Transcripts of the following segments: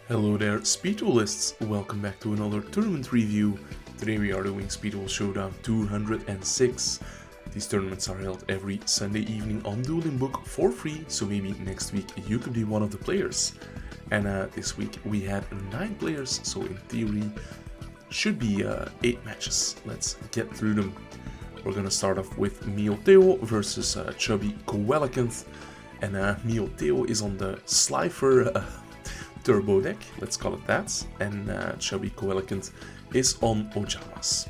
Hello there, Speed Duelists! Welcome back to another tournament review. Today we are doing Duel Showdown 206. These tournaments are held every Sunday evening on DuelingBook for free, so maybe next week you could be one of the players. And this week we had 9 players, so in theory should be 8 matches. Let's get through them. We're gonna start off with Mioteo versus Chubby Coelegant. And Mioteo is on the Slifer Turbo deck, let's call it that, and Chubby Coelegant is on Ojamas.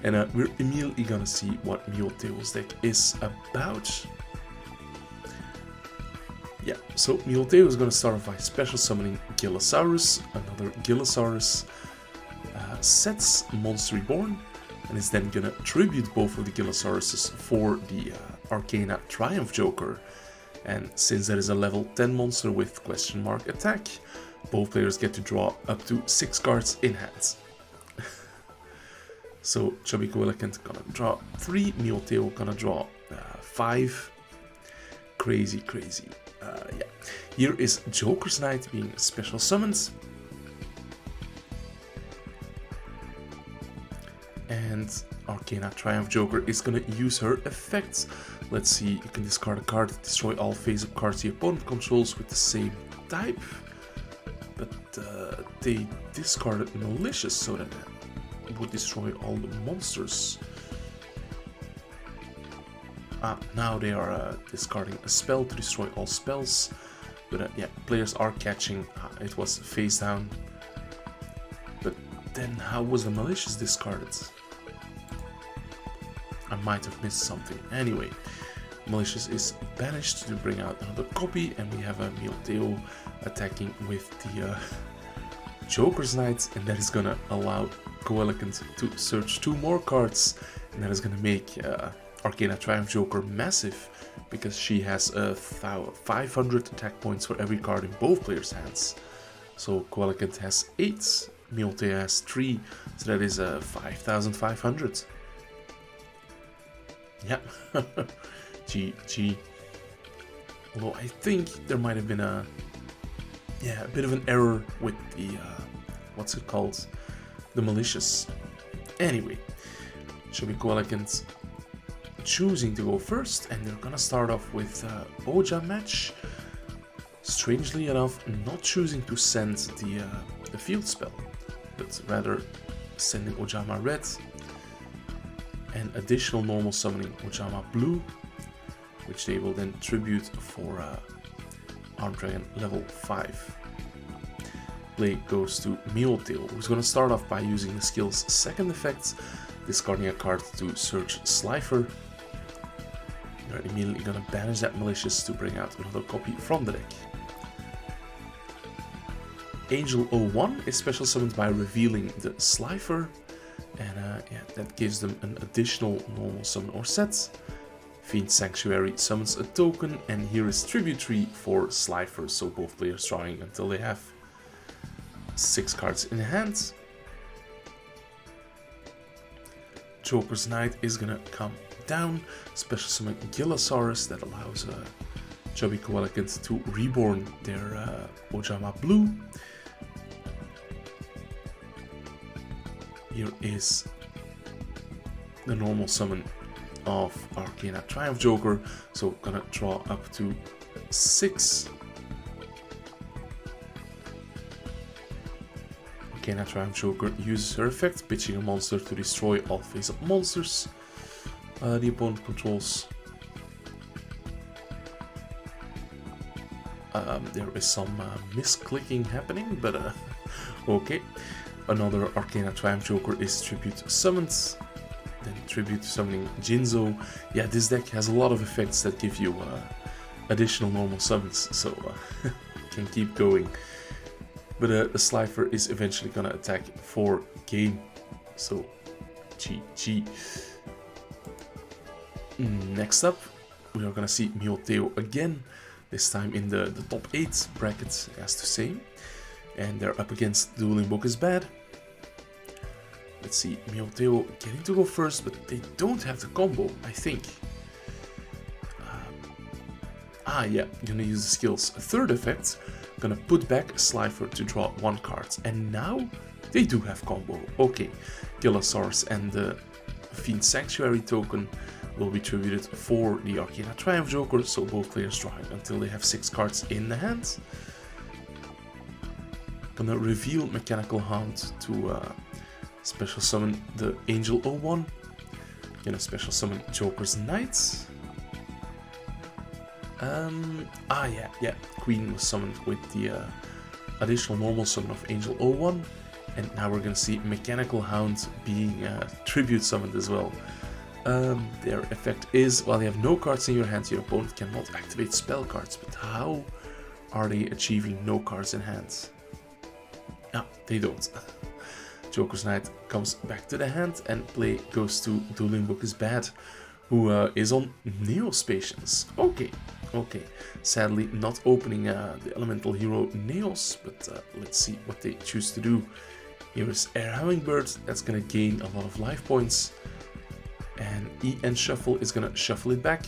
And we're immediately gonna see what Mioteo's deck is about. Yeah, so Mioteo is gonna start off by special summoning Gillosaurus, another Gillosaurus, sets Monster Reborn, and is then gonna tribute both of the Gillosauruses for the Arcana Triumph Joker. And since that is a level 10 monster with question mark attack, both players get to draw up to 6 cards in hand. So Chubby Coelegant gonna draw 3, Mioteo gonna draw 5. Crazy. Yeah. Here is Joker's Knight being special summoned. And Arcana Triumph Joker is gonna use her effects. Let's see, you can discard a card, destroy all face-up cards the opponent controls with the same type. But they discarded Malicious, so that it would destroy all the monsters. Now they are discarding a spell to destroy all spells. But yeah, players are catching. It was face down. But then how was the Malicious discarded? I might have missed something. Anyway, Malicious is banished to bring out another copy, and we have a Mioteo attacking with the Joker's Knight, and that is gonna allow Coelegant to search 2 more cards, and that is gonna make Arcana Triumph Joker massive, because she has 500 attack points for every card in both players' hands. So Coelegant has 8, Mioteo has 3, so that is 5,500. Yeah. GG. Although I think there might have been a bit of an error with the what's it called? The Malicious. Anyway, Chubby Coelegant choosing to go first, and they're gonna start off with Oja match. Strangely enough, not choosing to send the field spell, but rather sending Ojama red and additional normal summoning Ojama blue, which they will then tribute for Armed Dragon level 5. Play goes to Mioteo, who's going to start off by using the skill's second effect, discarding a card to search Slifer. They're immediately going to banish that Malicious to bring out another copy from the deck. Angel 01 is special summoned by revealing the Slifer, and yeah, that gives them an additional normal summon or set. Fiend Sanctuary summons a token, and here is Tributary for Slifer, so both players drawing until they have 6 cards in hand. Joker's Knight is gonna come down, special summon Gillosaurus, that allows Chubby Coelegant to reborn their Ojama blue. Here is the normal summon of Arcana Triumph Joker, so gonna draw up to 6. Arcana Triumph Joker uses her effect, pitching a monster to destroy all face-up monsters the opponent controls. There is some misclicking happening, but okay. Another Arcana Triumph Joker is tribute summoned. Then tribute summoning Jinzo. Yeah, this deck has a lot of effects that give you additional normal summons, so can keep going. But the Slifer is eventually gonna attack for game, so GG. Next up, we are gonna see Mioteo again, this time in the top 8 brackets, as to say. And they're up against DuelingBook is bad. Let's see, Mioteo getting to go first, but they don't have the combo, I think. Yeah, I'm gonna use the skill's third effect, Gonna put back Slifer to draw 1 card. And now they do have combo. Okay, Gilosaurus and the Fiend Sanctuary token will be tributed for the Arcana Triumph Joker, so both players draw until they have 6 cards in the hand. Gonna reveal Mechanical Hound to special summon the Angel 01. Gonna special summon Joker's Knight. Yeah, Queen was summoned with the additional normal summon of Angel 01. And now we're gonna see Mechanical Hound being tribute summoned as well. Their effect is, while you have no cards in your hand, your opponent cannot activate spell cards. But how are they achieving no cards in hand? Ah, they don't. Joker's Knight comes back to the hand and play goes to Dueling Book is Bad, who is on Neospatians. Okay. Sadly not opening the Elemental Hero Neos, but let's see what they choose to do. Here is Air Hummingbird, that's gonna gain a lot of life points. And EN Shuffle is gonna shuffle it back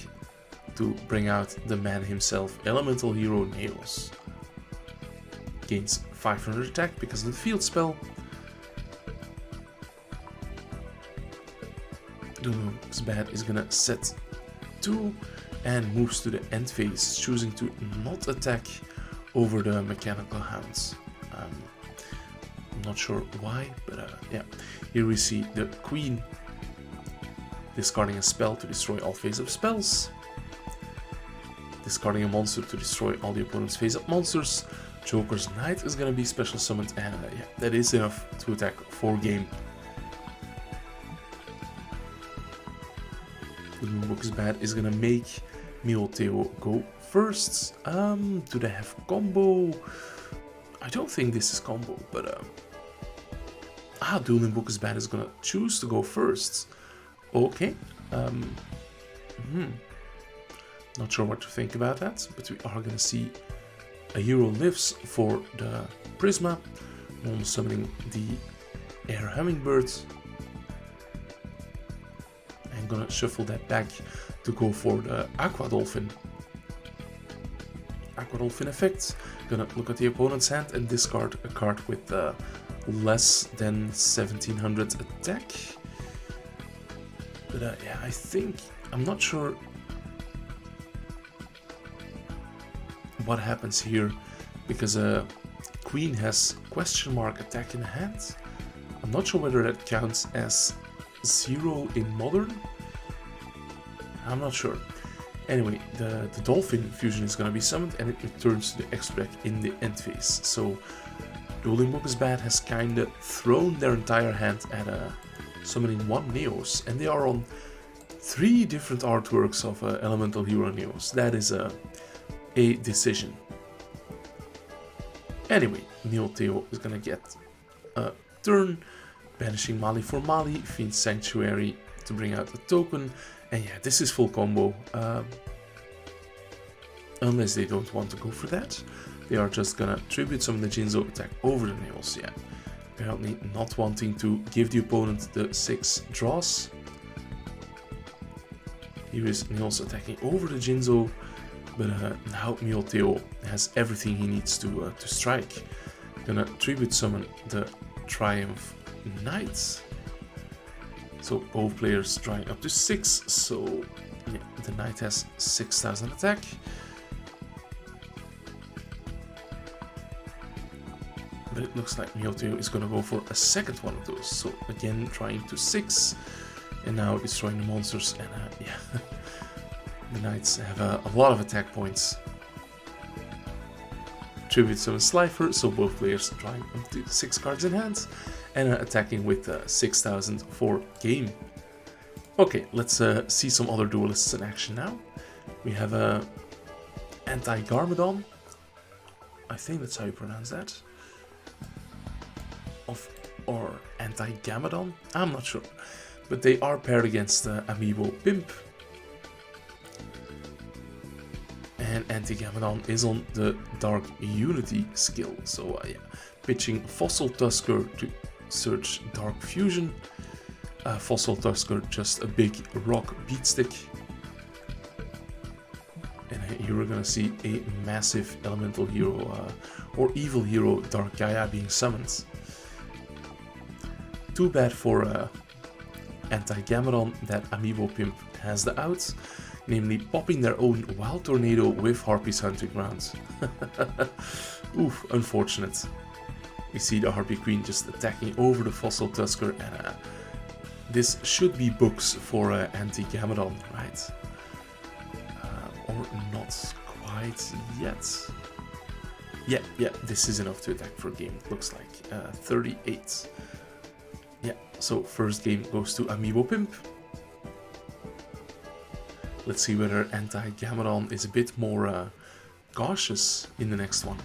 to bring out the man himself, Elemental Hero Neos. Gains 500 attack because of the field spell. Dueling Book is Bad is gonna set 2 and moves to the end phase, choosing to not attack over the Mechanical Hounds. I'm not sure why, but yeah. Here we see the Queen discarding a spell to destroy all face-up spells, discarding a monster to destroy all the opponent's face-up monsters. Joker's Knight is going to be special summoned, and yeah, that is enough to attack 4 game. Dueling Book is Bad is going to make Mioteo go first. Do they have combo? I don't think this is combo, but Dueling Book is Bad is going to choose to go first. Okay. Not sure what to think about that, but we are going to see a hero lives for the Prisma, normal summoning the Air Hummingbird. I'm going to shuffle that back to go for the Aqua Dolphin. Aqua Dolphin effect. Gonna look at the opponent's hand and discard a card with less than 1700 attack. But yeah, I think, I'm not sure what happens here, because Queen has question mark attack in hand. I'm not sure whether that counts as 0 in Modern. I'm not sure. Anyway, the Dolphin fusion is going to be summoned and it returns to the extra deck in the end phase. So Dueling Book is Bad has kind of thrown their entire hand at summoning 1 Neos, and they are on 3 different artworks of Elemental Hero Neos. That is a decision. Anyway, Mioteo is going to get a turn, banishing Mali for Mali, Fiend Sanctuary to bring out the token, and yeah, this is full combo. Unless they don't want to go for that, they are just gonna tribute summon the Jinzo, attack over the Nails. Yeah, apparently not wanting to give the opponent the 6 draws. Here is Nails attacking over the Jinzo, but now Mioteo has everything he needs to strike. Gonna tribute summon the Triumph Knight. So both players drawing up to 6, so yeah, the Knight has 6000 attack. But it looks like Mioteo is going to go for a second one of those. So again, trying to 6, and now destroying the monsters, and yeah, the Knights have a lot of attack points. Tribute summon Slifer, so both players drawing up to 6 cards in hand, and attacking with 6000 for game. Okay, let's see some other duelists in action now. We have Anti-Garmadon. I think that's how you pronounce that. Or Anti-Gamadon? I'm not sure. But they are paired against Amiibo Pimp. And Anti-Gamadon is on the Dark Unity skill. So yeah, pitching Fossil Tusker to search Dark Fusion. Fossil Tusker, just a big rock beatstick. And here we're gonna see a massive elemental hero or evil hero Dark Gaia being summoned. Too bad for Anti-Gameron that Amiibo Pimp has the outs, namely popping their own Wild Tornado with Harpy's Hunting Grounds. Oof, unfortunate. We see the Harpy Queen just attacking over the Fossil Tusker, and this should be books for Anti-Gameron, right? Or not quite yet. Yeah, this is enough to attack for a game, it looks like. 38. Yeah, so first game goes to Amiibo Pimp. Let's see whether Anti-Gameron is a bit more cautious in the next one.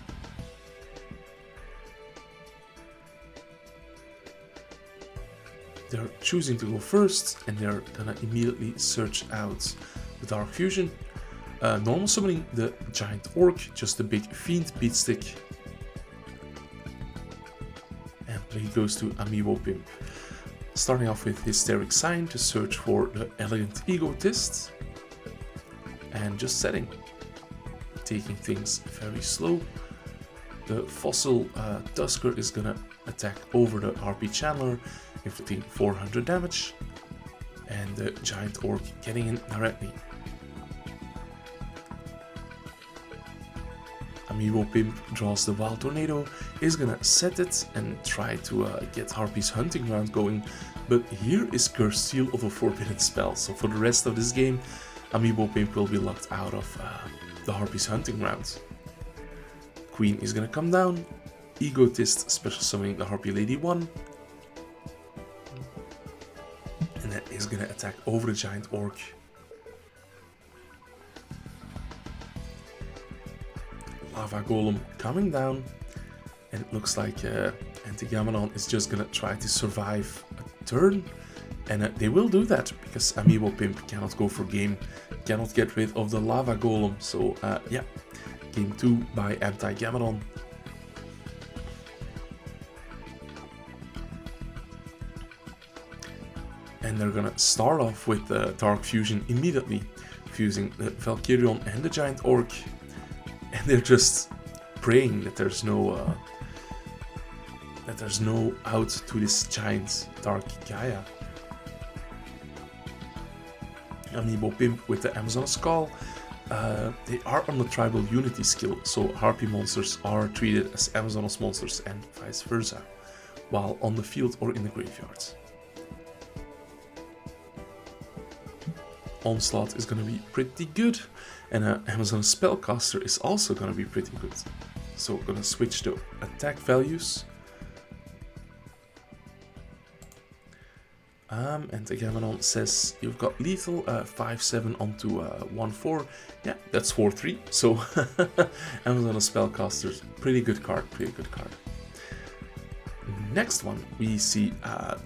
They're choosing to go first, and they're gonna immediately search out the Dark Fusion. Normal summoning the Giant Orc, just a big Fiend Beatstick. And play goes to Amiibo Pimp. Starting off with Hysteric Sign to search for the Elegant Egotist. And just setting. Taking things very slow. The Fossil Tusker is gonna attack over the RP Channeler, inflicting 400 damage. And the Giant Orc getting in directly. Amiibo Pimp draws the Wild Tornado, is gonna set it and try to get Harpy's Hunting Ground going, but here is Cursed Seal of a Forbidden Spell, so for the rest of this game, Amiibo Pimp will be locked out of the Harpy's Hunting Ground. Queen is gonna come down, Egotist special summoning the Harpy Lady 1, and that is gonna attack over the Giant Orc. Lava Golem coming down, and it looks like Anti-Gameron is just gonna try to survive a turn, and they will do that because Amiibo Pimp cannot go for game, cannot get rid of the Lava Golem. So yeah, game 2 by Anti-Gameron. And they're gonna start off with the Dark Fusion immediately, fusing the Valkyrion and the Giant Orc. And they're just praying that there's no out to this giant Dark Gaia. Amiibo Pimp with the Amazon Skull. They are on the Tribal Unity skill, so Harpy monsters are treated as Amazoness monsters and vice versa, while on the field or in the graveyard. Onslaught is going to be pretty good, and Amazon Spellcaster is also going to be pretty good. So we're going to switch to attack values. And Gameron says you've got lethal 5-7 onto 1-4. Yeah, that's 4-3. So Amazon Spellcaster, pretty good card, Next one, we see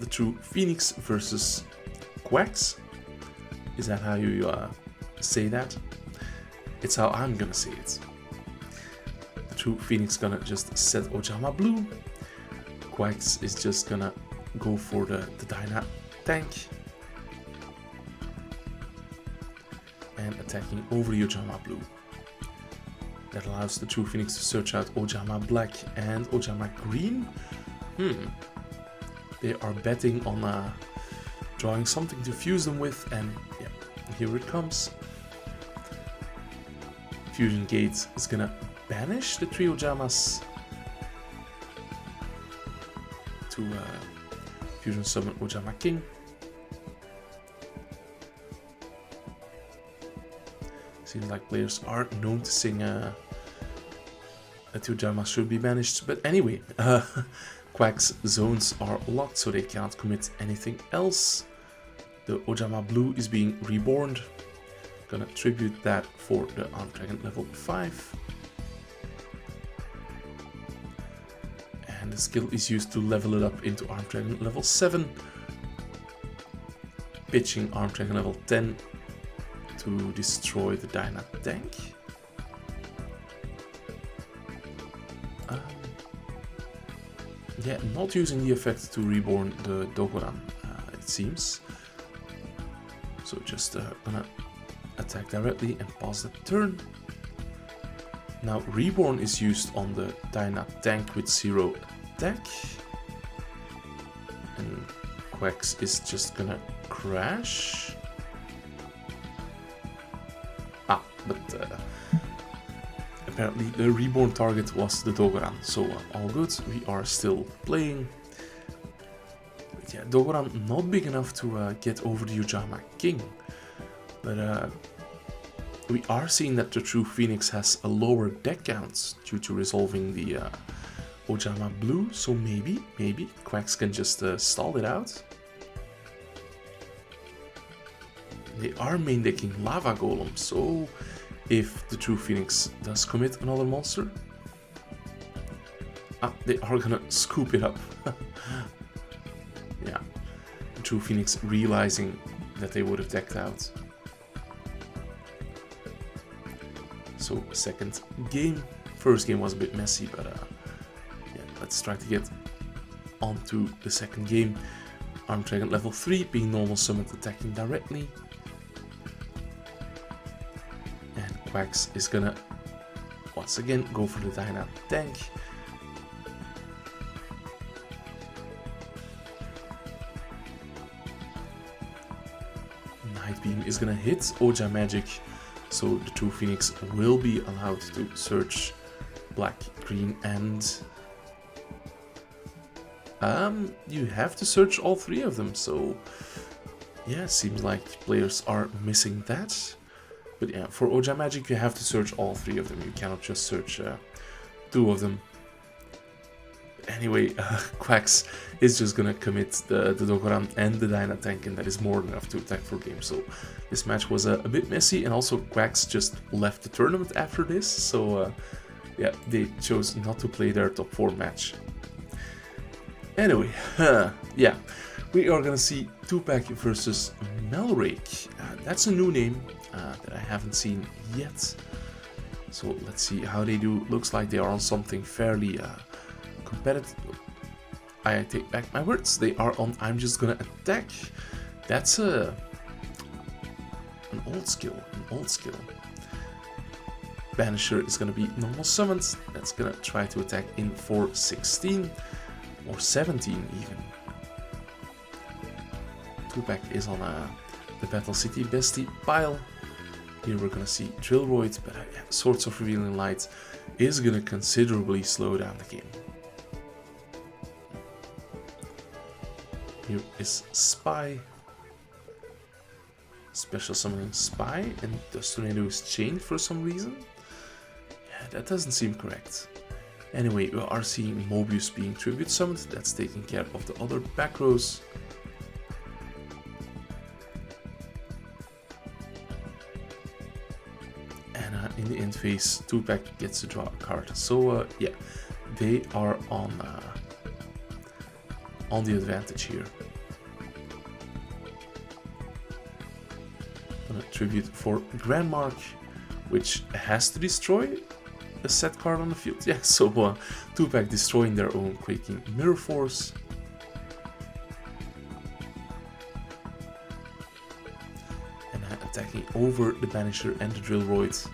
the True Phoenix versus Quacks. Is that how you say that? It's how I'm gonna say it. The True Phoenix gonna just set Ojama Blue. Quacks is just gonna go for the Dyna tank. And attacking over the Ojama Blue. That allows the True Phoenix to search out Ojama Black and Ojama Green. They are betting on drawing something to fuse them with, and yeah, here it comes. Fusion Gate is gonna banish the three Ojamas to Fusion Summon Ojama King. Seems like players are noticing that the Ojamas should be banished, but anyway, Quack's zones are locked, so they cannot commit anything else. The Ojama Blue is being reborn. Gonna tribute that for the Armed Dragon level 5. And the skill is used to level it up into Armed Dragon level 7. Pitching Armed Dragon level 10 to destroy the Dyna tank. Yeah, not using the effect to reborn the Dogoran, it seems. So just gonna attack directly and pause the turn. Now Reborn is used on the Dyna tank with 0 attack. And Quax is just gonna crash. But apparently the Reborn target was the Dogoran, so all good, we are still playing. But yeah, Dogoran not big enough to get over the Ujama King. But we are seeing that the True Phoenix has a lower deck count due to resolving the Ojama Blue, so maybe Quax can just stall it out. They are main decking Lava Golem, so if the True Phoenix does commit another monster, they are gonna scoop it up. Yeah, the True Phoenix realizing that they would have decked out. So second game, first game was a bit messy, but yeah, let's try to get onto the second game. Armed Dragon level 3 being normal summoned, attacking directly. And Quax is gonna once again go for the Dyna tank. Night Beam is gonna hit Oja Magic, so the True Phoenix will be allowed to search black, green, and you have to search all 3 of them. So yeah, seems like players are missing that. But yeah, for Oja Magic you have to search all 3 of them. You cannot just search 2 of them. Anyway, Quax is just gonna commit the Dogoran and the Dyna tank, and that is more than enough to attack for game. So this match was a bit messy, and also Quax just left the tournament after this. So yeah, they chose not to play their top 4 match. Anyway, yeah, we are gonna see Tupac versus Melrake. That's a new name that I haven't seen yet. So let's see how they do. Looks like they are on something fairly competitive. I take back my words. They are on I'm just gonna attack. That's an old skill. Banisher is gonna be normal summoned. That's gonna try to attack in for 16 or 17 even. Tupac is on the Battle City Bestie pile. Here we're gonna see Drillroid, but yeah, Swords of Revealing Light is gonna considerably slow down the game. Here is Spy. Special summoning Spy, and Dust Tornado is chained for some reason. Yeah, that doesn't seem correct. Anyway, we are seeing Mobius being tribute summoned. That's taking care of the other back rows. And in the end phase, Tupac gets to draw a card. So yeah, they are on the advantage here. Gonna tribute for Grandmark, which has to destroy a set card on the field. Yeah, so Tupac destroying their own Quaking Mirror Force. And attacking over the Banisher and the Drillroid.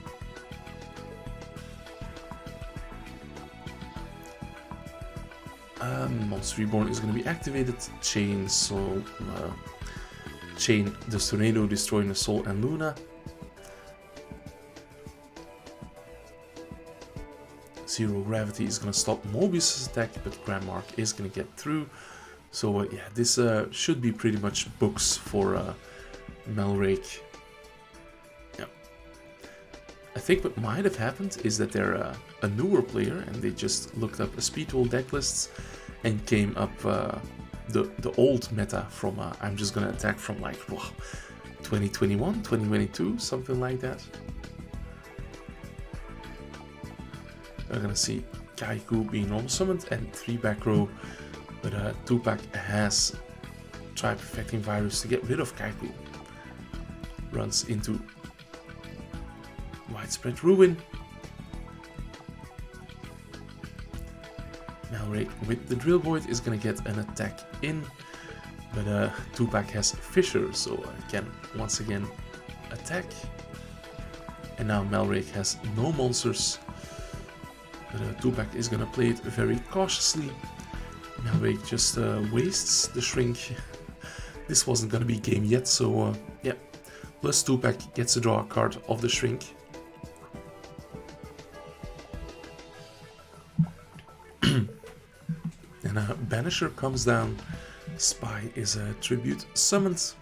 Monster Reborn is going to be activated. Chain Soul, Chain the Tornado, destroying the Soul and Luna. Zero Gravity is going to stop Mobius' attack, but Grandmark is going to get through. So yeah, this should be pretty much books for Melrake. Yeah. I think what might have happened is that they're a newer player and they just looked up a Speedwall deck lists and came up the old meta from I'm just gonna attack from like 2021, 2022, something like that. We're gonna see Kaiku being normal summoned and 3 back row, but Tupac has tried Perfecting Virus to get rid of Kaiku. Runs into Widespread Ruin. Melrake with the Drillroid is gonna get an attack in, but Tupac has Fissure, so can once again attack. And now Melrake has no monsters. But Tupac is gonna play it very cautiously. Now he just wastes the shrink. This wasn't gonna be game yet, so yeah. Plus Tupac gets to draw a card of the shrink. And Banisher comes down. Spy is a tribute summoned.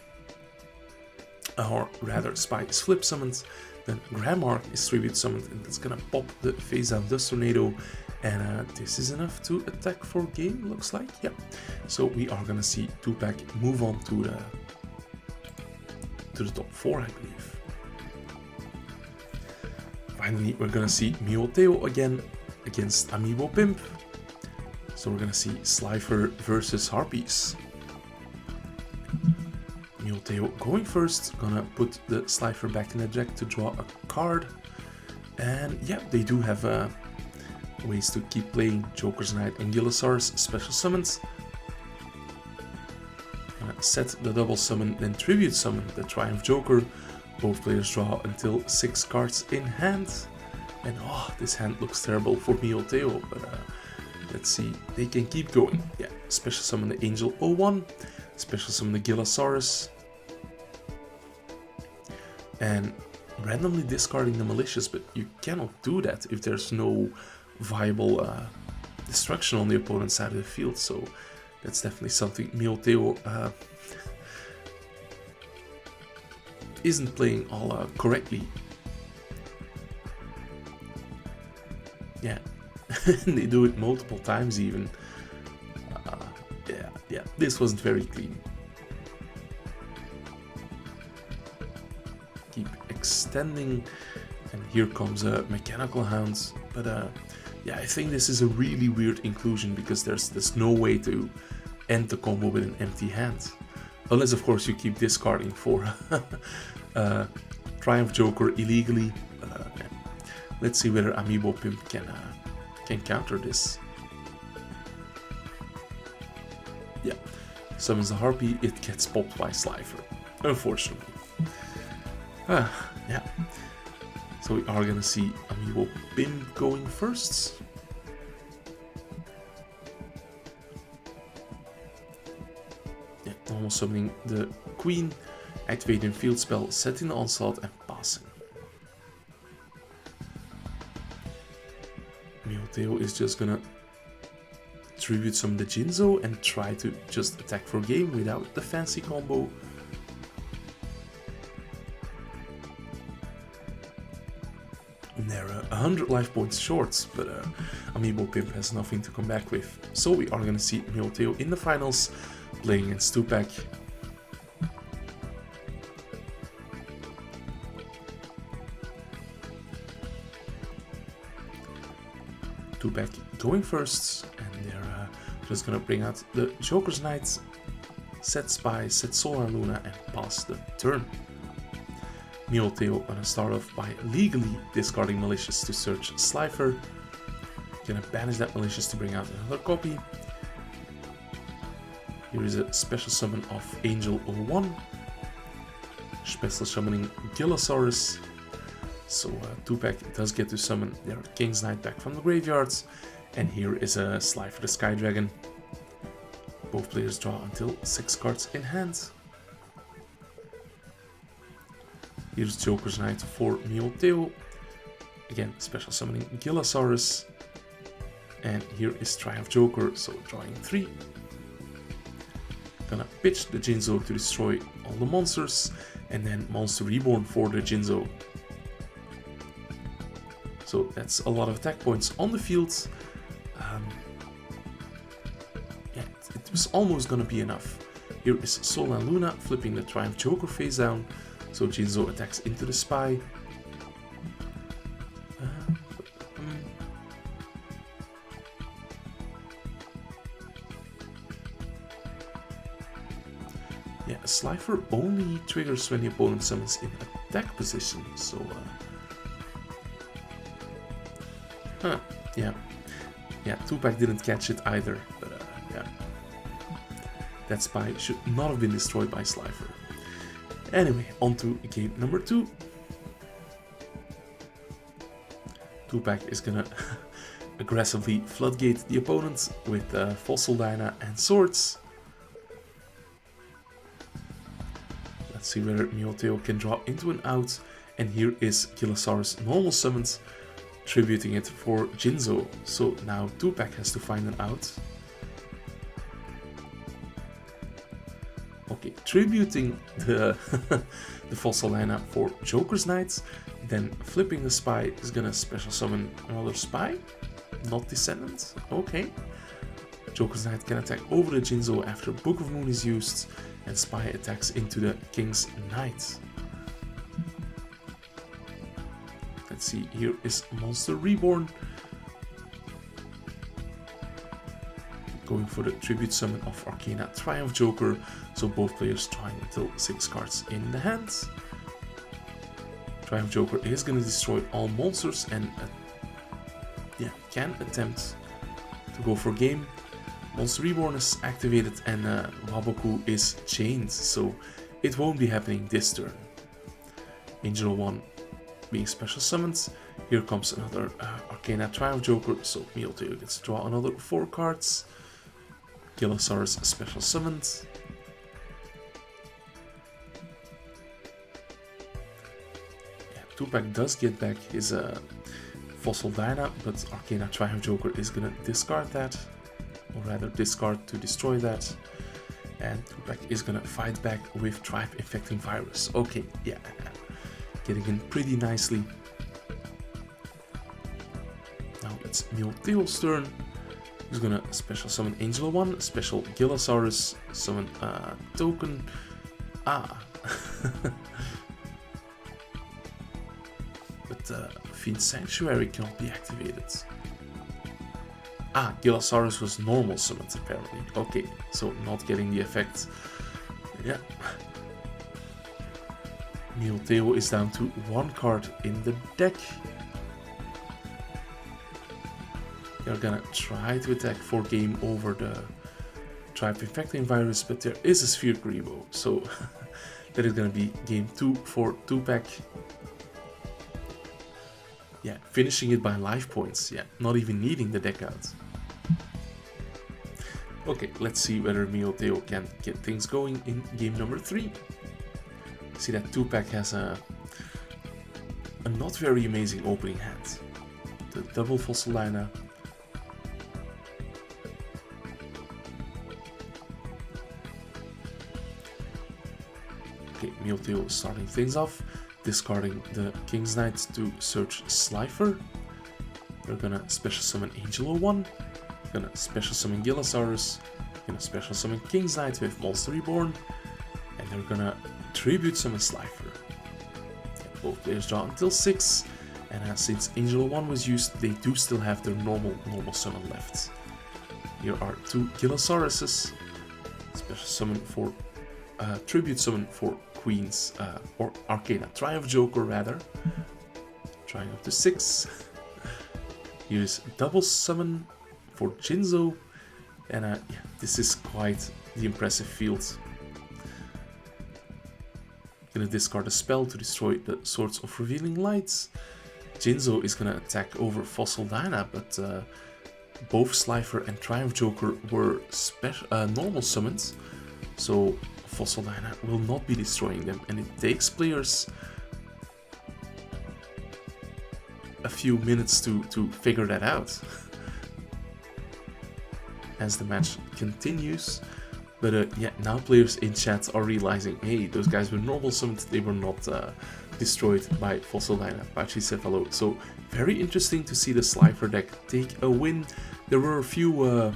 Or rather, Spy is flip summoned. Then Gramark is tribute summoned, and that's gonna pop the face down Dust Tornado. And this is enough to attack for game, looks like. Yeah. So we are gonna see Tupac move on to the top 4, I believe. Finally, we're gonna see Mioteo again against Amiibo Pimp. So we're gonna see Slifer versus Harpies. Mioteo going first, gonna put the Slifer back in the deck to draw a card. And yeah, they do have ways to keep playing. Joker's Knight and Gillosaurus special summons. Set the double summon, then tribute summon the Triumph Joker. Both players draw until 6 cards in hand. And oh, this hand looks terrible for Mioteo, but let's see, they can keep going. Yeah, special summon the Angel 01, special summon the Gillosaurus, and randomly discarding the Malicious, but you cannot do that if there's no viable destruction on the opponent's side of the field, so that's definitely something Mioteo isn't playing all correctly. Yeah, they do it multiple times even. Yeah, this wasn't very clean. Keep extending, and here comes a Mechanical Hound. But yeah, I think this is a really weird inclusion because there's no way to end the combo with an empty hand. Unless, of course, you keep discarding for Triumph Joker illegally. Yeah. Let's see whether Amiibo Pimp can counter this. Yeah, summons the Harpy, it gets popped by Slifer, unfortunately. Yeah. So we are gonna see Amiibo Pimp going first. Yeah, normal summoning the Queen, activating field spell, setting the onslaught and passing. Mioteo is just gonna tribute summon the Jinzo and try to just attack for game without the fancy combo. And they're 100 life points short, but Amiibo Pimp has nothing to come back with. So we are gonna see Mioteo in the finals, playing against Tupac. Tupac going first, and they're just gonna bring out the Joker's Knight, set Spy, set Solar Luna, and pass the turn. Mioteo gonna start off by legally discarding Malicious to search Slifer. Gonna banish that Malicious to bring out another copy. Here is a special summon of Angel 01, special summoning Gillosaurus. So Tupac does get to summon their King's Knight back from the graveyards, and here is a Slifer the Sky Dragon. Both players draw until 6 cards in hand. Here's Joker's Knight for Mioteo. Again, special summoning Gillosaurus. And here is Triumph Joker, so drawing 3. Gonna pitch the Jinzo to destroy all the monsters, and then Monster Reborn for the Jinzo. So that's a lot of attack points on the field. Yeah, it was almost gonna be enough. Here is Sol and Luna flipping the Triumph Joker face down, so Jinzo attacks into the Spy. Yeah, Slifer only triggers when the opponent summons in attack position, so yeah, Tupac didn't catch it either, but yeah. That Spy should not have been destroyed by Slifer. Anyway, on to game number 2. Tupac is gonna aggressively floodgate the opponent with Fossil Dyna and swords. Let's see whether Mioteo can draw into an out, and here is Gilasaurus normal summoned, tributing it for Jinzo. So now 2-pack has to find an out. Okay, tributing the, the Fossil Dyna for Joker's Knight, then flipping the Spy is gonna special summon another Spy, not Descendant. Okay. Joker's Knight can attack over the Jinzo after Book of Moon is used, and Spy attacks into the King's Knight. Let's see, here is Monster Reborn, going for the tribute summon of Arcana Triumph Joker, so both players trying until 6 cards in the hand. Triumph Joker is going to destroy all monsters and can attempt to go for game. Monster Reborn is activated and Waboku is chained, so it won't be happening this turn. Angel 1 being special summoned. Here comes another Arcana Triumph Joker, so Mioteo gets to draw another 4 cards. Gilasaurus special summoned. Yeah, 2-pack does get back his Fossil Dyna, but Arcana Triumph Joker is gonna discard that, or rather discard to destroy that, and 2-pack is gonna fight back with Tribe Infecting Virus. Okay, yeah, getting in pretty nicely. Now it's Mioteo's turn. He's gonna special summon Angel 1, special Gilasaurus, summon a token. But Fiend Sanctuary cannot be activated. Gilasaurus was normal summoned apparently. Okay, so not getting the effect. Yeah. Mioteo is down to 1 card in the deck. They're gonna try to attack for game over the Tribe Infecting Virus, but there is a Sphere Grebo, so that is gonna be game 2 for 2-pack. Yeah, finishing it by life points, yeah, not even needing the deck out. Okay, let's see whether Mioteo can get things going in game number 3. See that 2-pack has a not very amazing opening hand. The double Fossil Dyna. Okay, Mioteo starting things off, discarding the King's Knight to search Slifer. They're gonna special summon Angel 1, gonna special summon Gilasaurus, gonna special summon King's Knight with Monster Reborn, and they're gonna tribute summon Slifer. Both players draw until 6, and since Angel 1 was used, they do still have their normal summon left. Here are 2 Gilasauruses, special summon for tribute summon for Queen's or Arcana Triumph Joker rather. Trying up to 6. Here's double summon for Jinzo, and yeah, this is quite the impressive field. Gonna discard a spell to destroy the Swords of Revealing Lights. Jinzo is gonna attack over Fossil Dyna, but both Slifer and Triumph Joker were normal summons, so Fossil Dyna will not be destroying them, and it takes players a few minutes to figure that out as the match continues. But yeah, now players in chat are realizing, hey, those guys were normal summoned, they were not destroyed by Fossil Dyna, Pachycephalo. So very interesting to see the Slifer deck take a win. There were a few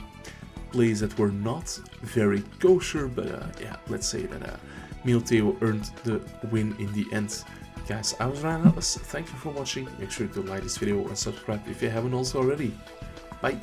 plays that were not very kosher, but yeah, let's say that Mioteo earned the win in the end. Guys, I was Ryan Atlas, thank you for watching, make sure to like this video and subscribe if you haven't also already. Bye!